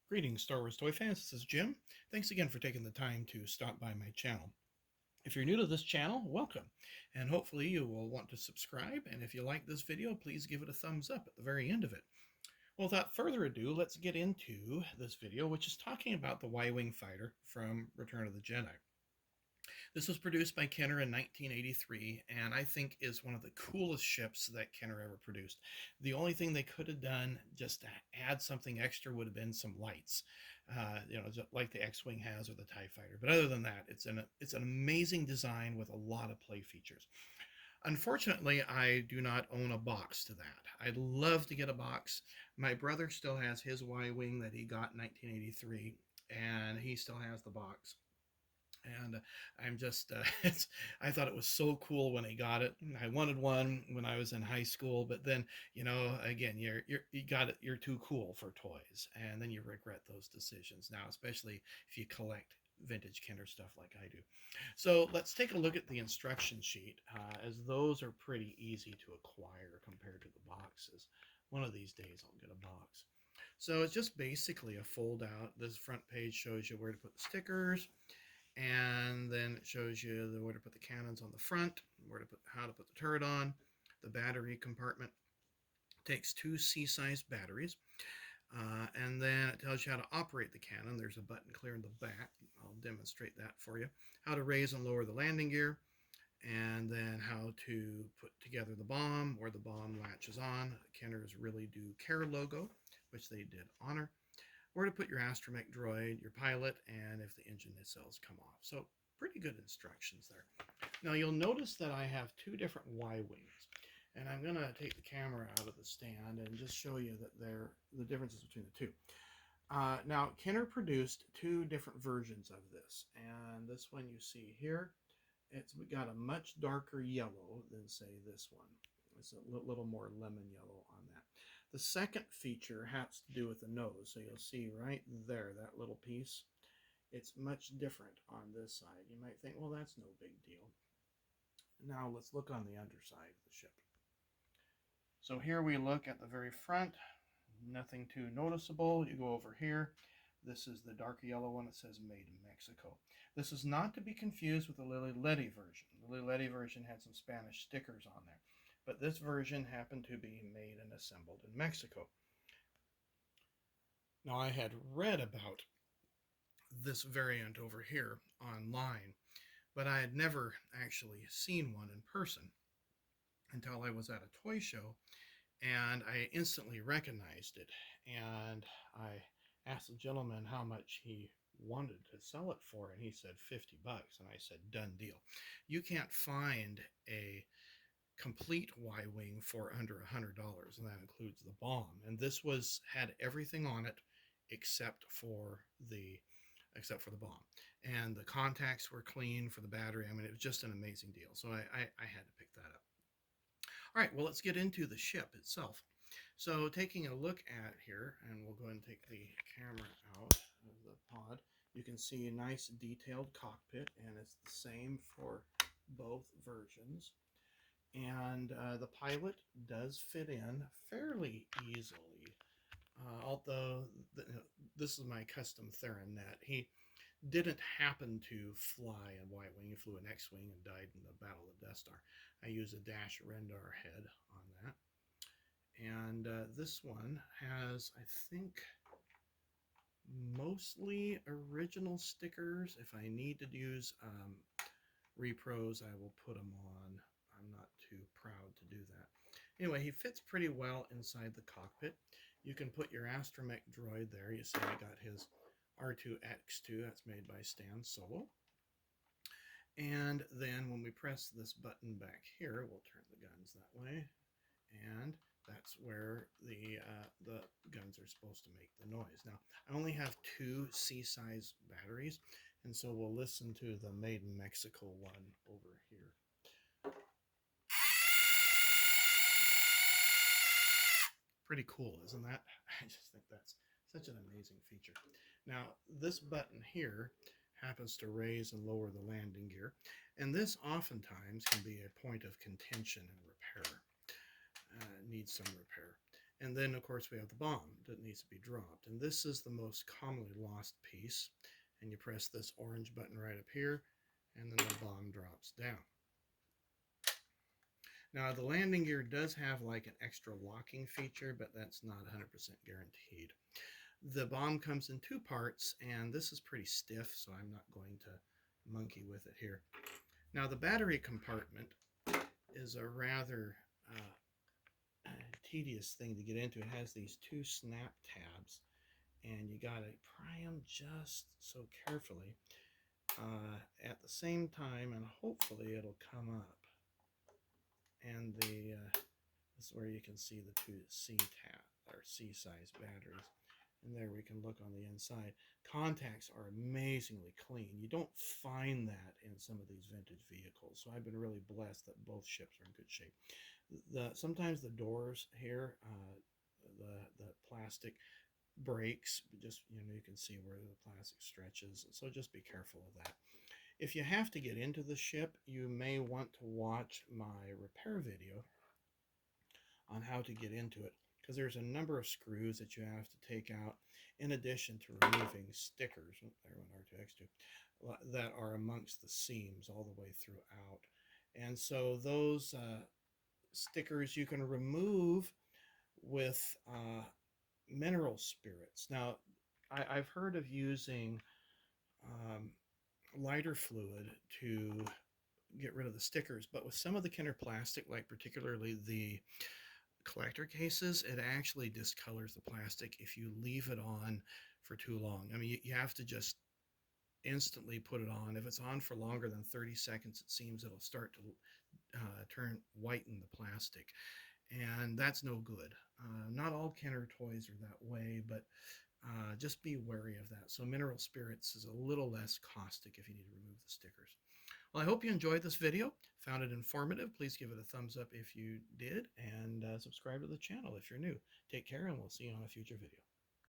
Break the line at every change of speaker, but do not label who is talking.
Greetings, Star Wars toy fans. This is Jim. Thanks again for taking the time to stop by my channel. If you're new to this channel, welcome, and hopefully you will want to subscribe, and if you like this video, please give it a thumbs up at the very end of it. Well, without further ado, let's get into this video, which is talking about the Y-Wing fighter from Return of the Jedi. This was produced by Kenner in 1983, and I think is one of the coolest ships that Kenner ever produced. The only thing they could have done just to add something extra would have been some lights, like the X-Wing has or the TIE Fighter. But other than that, it's an amazing design with a lot of play features. Unfortunately, I do not own a box to that. I'd love to get a box. My brother still has his Y-Wing that he got in 1983, and he still has the box. And I'm just, I thought it was so cool when I got it. I wanted one when I was in high school, but then, again, you're too cool for toys, and then you regret those decisions now, especially if you collect vintage Kenner stuff like I do. So let's take a look at the instruction sheet, as those are pretty easy to acquire compared to the boxes. One of these days I'll get a box. So it's just basically a fold out. This front page shows you where to put the stickers, and then it shows you where to put the cannons on the front, how to put the turret on. The battery compartment takes two C-sized batteries, and then it tells you how to operate the cannon. There's a button clear in the back. I'll demonstrate that for you. How to raise and lower the landing gear, and then how to put together the bomb, where the bomb latches on. Kenner's Really Do Care logo, which they did honor. Where to put your astromech droid, your pilot, and if the engine nacelles come off. So pretty good instructions there. Now you'll notice that I have two different Y-Wings, and I'm going to take the camera out of the stand and just show you that the differences between the two. Now Kenner produced two different versions of this, and this one you see here, it's got a much darker yellow than, say, this one. It's a little more lemon yellow on that. The second feature has to do with the nose. So you'll see right there, that little piece. It's much different on this side. You might think, well, that's no big deal. Now let's look on the underside of the ship. So here we look at the very front. Nothing too noticeable. You go over here. This is the dark yellow one. It says Made in Mexico. This is not to be confused with the Lili Ledy version. The Lili Ledy version had some Spanish stickers on there, but this version happened to be made and assembled in Mexico. Now, I had read about this variant over here online, but I had never actually seen one in person until I was at a toy show, and I instantly recognized it. And I asked the gentleman how much he wanted to sell it for, and he said $50. And I said, done deal. You can't find a complete Y-Wing for under $100, and that includes the bomb. And this had everything on it except for the bomb. And the contacts were clean for the battery. I mean, it was just an amazing deal. So I had to pick that up. All right, well, let's get into the ship itself. So taking a look at here, and we'll go ahead and take the camera out of the pod, you can see a nice detailed cockpit, and it's the same for both versions. And the pilot does fit in fairly easily. Although this is my custom Theranet. He didn't happen to fly a Y-Wing. He flew an X-Wing and died in the Battle of Death Star. I use a Dash Rendar head on that. And this one has, I think, mostly original stickers. If I need to use repros, I will put them on. I'm not too proud to do that. Anyway, he fits pretty well inside the cockpit. You can put your astromech droid there. You see I got his R2X2. That's made by Stan Solo. And then when we press this button back here, we'll turn the guns that way. And that's where the guns are supposed to make the noise. Now, I only have two C-size batteries, and so we'll listen to the Made in Mexico one over here. Pretty cool, isn't that? I just think that's such an amazing feature. Now, this button here happens to raise and lower the landing gear, and this oftentimes can be a point of contention and repair. Needs some repair. And then, of course, we have the bomb that needs to be dropped. And this is the most commonly lost piece. And you press this orange button right up here, and then the bomb drops down. Now, the landing gear does have like an extra locking feature, but that's not 100% guaranteed. The bomb comes in two parts, and this is pretty stiff, so I'm not going to monkey with it here. Now, the battery compartment is a rather tedious thing to get into. It has these two snap tabs, and you got to pry them just so carefully at the same time, and hopefully it'll come up. And this is where you can see the two C-size batteries. And there we can look on the inside. Contacts are amazingly clean. You don't find that in some of these vintage vehicles. So I've been really blessed that both ships are in good shape. Sometimes the doors here, the plastic breaks. Just, you can see where the plastic stretches. So just be careful of that. If you have to get into the ship, you may want to watch my repair video on how to get into it, because there's a number of screws that you have to take out in addition to removing stickers, there went R2-X2, that are amongst the seams all the way throughout. And so those stickers you can remove with mineral spirits. Now, I've heard of using lighter fluid to get rid of the stickers, but with some of the Kenner plastic, like particularly the collector cases, it actually discolors the plastic if you leave it on for too long. I mean, you have to just instantly put it on. If it's on for longer than 30 seconds, it seems it'll start to whiten the plastic, and that's no good. Not all Kenner toys are that way, but just be wary of that. So mineral spirits is a little less caustic if you need to remove the stickers. Well, I hope you enjoyed this video, found it informative. Please give it a thumbs up if you did, and subscribe to the channel if you're new. Take care, and we'll see you on a future video.